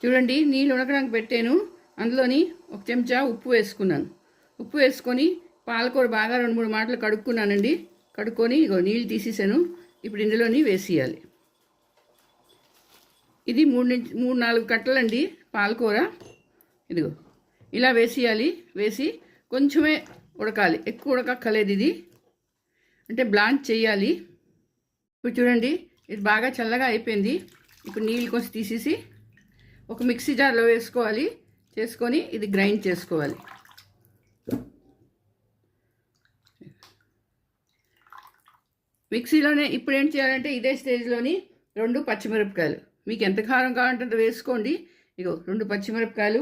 చూడండి, నీళ్ళు ఉడకడానికి పెట్టాను. అందులోని ఒక చెంచా ఉప్పు వేసుకున్నాను. ఉప్పు వేసుకొని పాలకూర బాగా 2-3 మాటలు కడుక్కున్నానండి. కడుక్కొని ఇగో నీళ్ళు తీసేసాను. ఇప్పుడు ఇందులోని వేసేయాలి. ఇది 3-4 కట్టలండి పాలకూర. ఇదిగో ఇలా వేసేయాలి. వేసి కొంచెమే ఉడకాలి, ఎక్కువ ఉడకక్కర్లేదు. ఇది అంటే బ్లాంచ్ చేయాలి. ఇప్పుడు చూడండి, ఇది బాగా చల్లగా అయిపోయింది. ఇప్పుడు నీళ్ళు కొంచెం తీసేసి ఒక మిక్సీ జార్లో వేసుకోవాలి. చేసుకొని ఇది గ్రైండ్ చేసుకోవాలి. మిక్సీలోనే ఇప్పుడు ఏం చేయాలంటే ఇదే స్టేజ్లోని 2 పచ్చిమిరపకాయలు, మీకు ఎంత కారం కావాలంటే అంత వేసుకోండి. ఇగో 2 పచ్చిమిరపకాయలు,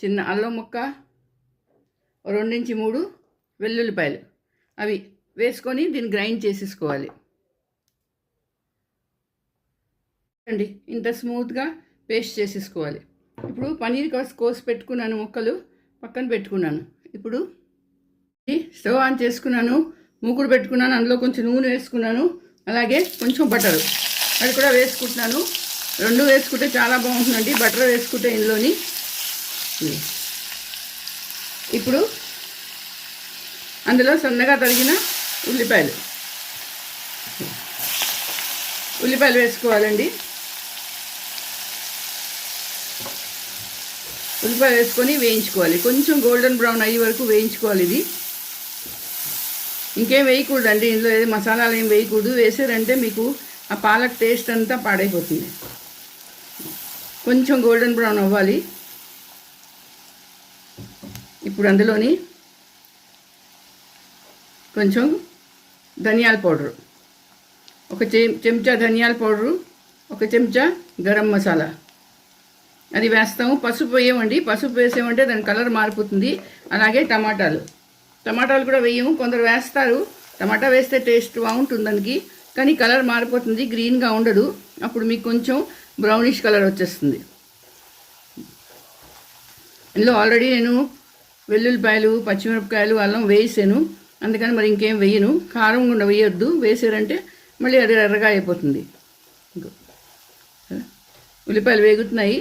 చిన్న అల్లం ముక్క, 2-3 వెల్లుల్లిపాయలు అవి వేసుకొని దీన్ని గ్రైండ్ చేసేసుకోవాలి. అండి ఇంత స్మూత్గా పేస్ట్ చేసేసుకోవాలి. ఇప్పుడు పన్నీర్ కోసి పెట్టుకున్నాను, ముక్కలు పక్కన పెట్టుకున్నాను. ఇప్పుడు స్టవ్ ఆన్ చేసుకున్నాను, మూకుడు పెట్టుకున్నాను. అందులో కొంచెం నూనె వేసుకున్నాను, అలాగే కొంచెం బటర్ అది కూడా వేసుకుంటున్నాను. 2 వేసుకుంటే చాలా బాగుంటుందండి, బటర్ వేసుకుంటే ఇందులోని. ఇప్పుడు అందులో సన్నగా తరిగిన ఉల్లిపాయలు వేసుకోవాలండి. ఉల్లిపాయలు వేసుకొని వేయించుకోవాలి. కొంచెం గోల్డెన్ బ్రౌన్ అయ్యే వరకు వేయించుకోవాలి. ఇది ఇంకేం వేయకూడదండి, ఇందులో ఏది మసాలాలు ఏం వేయకూడదు. వేసారంటే మీకు ఆ పాలక్ టేస్ట్ అంతా పాడైపోతుంది. కొంచెం గోల్డెన్ బ్రౌన్ అవ్వాలి. ఇప్పుడు అందులోని కొంచెం ధనియాల పౌడరు, ఒక చెంచా ధనియాల పౌడరు, ఒక చెంచా గరం మసాలా అది వేస్తాము. పసుపు వేయమండి, పసుపు వేసామంటే దాని కలర్ మారిపోతుంది. అలాగే టమాటాలు కూడా వేయము. కొందరు వేస్తారు, టమాటా వేస్తే టేస్ట్ బాగుంటుంది దానికి, కానీ కలర్ మారిపోతుంది, గ్రీన్గా ఉండదు. అప్పుడు మీకు కొంచెం బ్రౌనిష్ కలర్ వచ్చేస్తుంది. ఇందులో ఆల్రెడీ నేను వెల్లుల్లిపాయలు, పచ్చిమిరపకాయలు, అల్లం వేసాను, అందుకని మరి ఇంకేం వేయను. కారం కూడా వేయొద్దు, వేసారంటే మళ్ళీ అది ఎర్రగా అయిపోతుంది. ఉల్లిపాయలు వేగుతున్నాయి,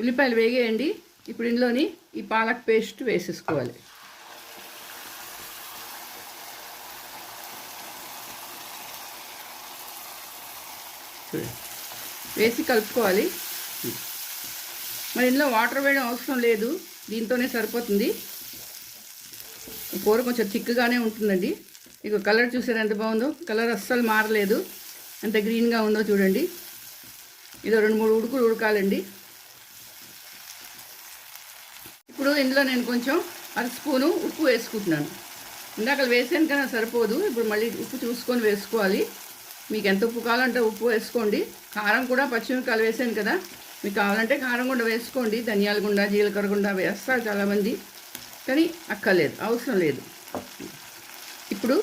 ఉల్లిపాయలు వేగేయండి. ఇప్పుడు ఇందులోని ఈ పాలక్ పేస్ట్ వేసేసుకోవాలి. వేసి కలుపుకోవాలి. మరి ఇందులో వాటర్ వేయడం అవసరం లేదు, దీంతోనే సరిపోతుంది. కూర కొంచెం థిక్గానే ఉంటుందండి. ఇక కలర్ చూసారు ఎంత బాగుందో, కలర్ అస్సలు మారలేదు, ఎంత గ్రీన్గా ఉందో చూడండి. ఇదో 2-3 ఉడుకులు ఉడకాలండి. ఇప్పుడు ఇందులో నేను కొంచెం 1 స్పూను ఉప్పు వేసుకుంటున్నాను. ఇందాక వేసాను కానీ సరిపోదు, ఇప్పుడు మళ్ళీ ఉప్పు చూసుకొని వేసుకోవాలి. మీకు ఎంత ఉప్పు కావాలంటే ఉప్పు వేసుకోండి. కారం కూడా పచ్చిమిరపకాయలు వేసాను కదా, మీకు కావాలంటే కారం కూడా వేసుకోండి. ధనియాల గుండా, జీలకర్ర గుండా వేస్తారు చాలామంది, కానీ అక్కర్లేదు, అవసరం లేదు. ఇప్పుడు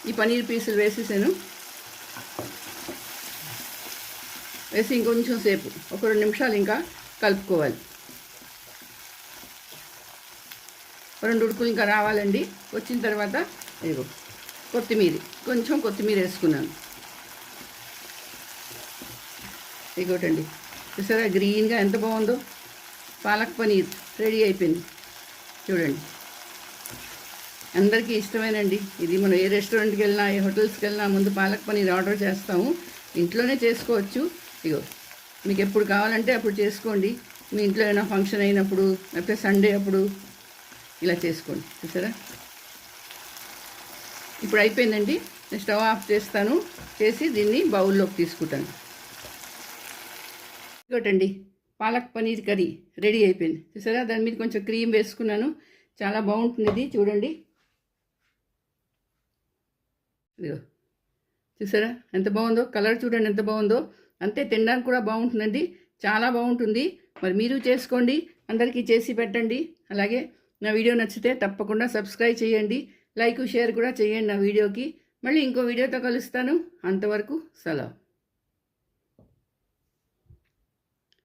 ఈ పన్నీర్ పీసులు వేసేసాను. వేసి ఇంకొంచెం సేపు ఒక 2 నిమిషాలు ఇంకా కలుపుకోవాలి. 2 ఉడుకులు ఇంకా రావాలండి. వచ్చిన తర్వాత ఇదిగో కొంచెం కొత్తిమీర వేసుకున్నాను. ఇదిగోటండి, చూసారా గ్రీన్గా ఎంత బాగుందో. పాలక్ పనీర్ రెడీ అయిపోయింది చూడండి. అందరికీ ఇష్టమేనండి ఇది. మనం ఏ రెస్టారెంట్కి వెళ్ళినా, ఏ హోటల్స్కి వెళ్ళినా ముందు పాలక్ పనీర్ ఆర్డర్ చేస్తాము. ఇంట్లోనే చేసుకోవచ్చు. ఇగో మీకు ఎప్పుడు కావాలంటే అప్పుడు చేసుకోండి. మీ ఇంట్లో ఏమైనా ఫంక్షన్ అయినప్పుడు, లేకపోతే సండే అప్పుడు ఇలా చేసుకోండి. చూసారా ఇప్పుడు అయిపోయిందండి. నేను స్టవ్ ఆఫ్ చేస్తాను, చేసి దీన్ని బౌల్లోకి తీసుకుంటాను. ఇంకోటండి, పాలక్ పనీర్ కర్రీ రెడీ అయిపోయింది. చూసారా, దాని మీద కొంచెం క్రీమ్ వేసుకున్నాను, చాలా బాగుంటుంది ఇది. చూడండి, ఇదిగో చూసారా ఎంత బాగుందో, కలర్ చూడండి ఎంత బాగుందో. అంతే, తినడానికి కూడా బాగుంటుందండి, చాలా బాగుంటుంది. మరి మీరు చేసుకోండి, అందరికీ చేసి పెట్టండి. అలాగే నా వీడియో నచ్చితే తప్పకుండా సబ్స్క్రైబ్ చేయండి, లైక్ షేర్ కూడా చేయండి నా వీడియోకి. మళ్ళీ ఇంకో వీడియోతో కలుస్తాను. అంతవరకు సెలవు.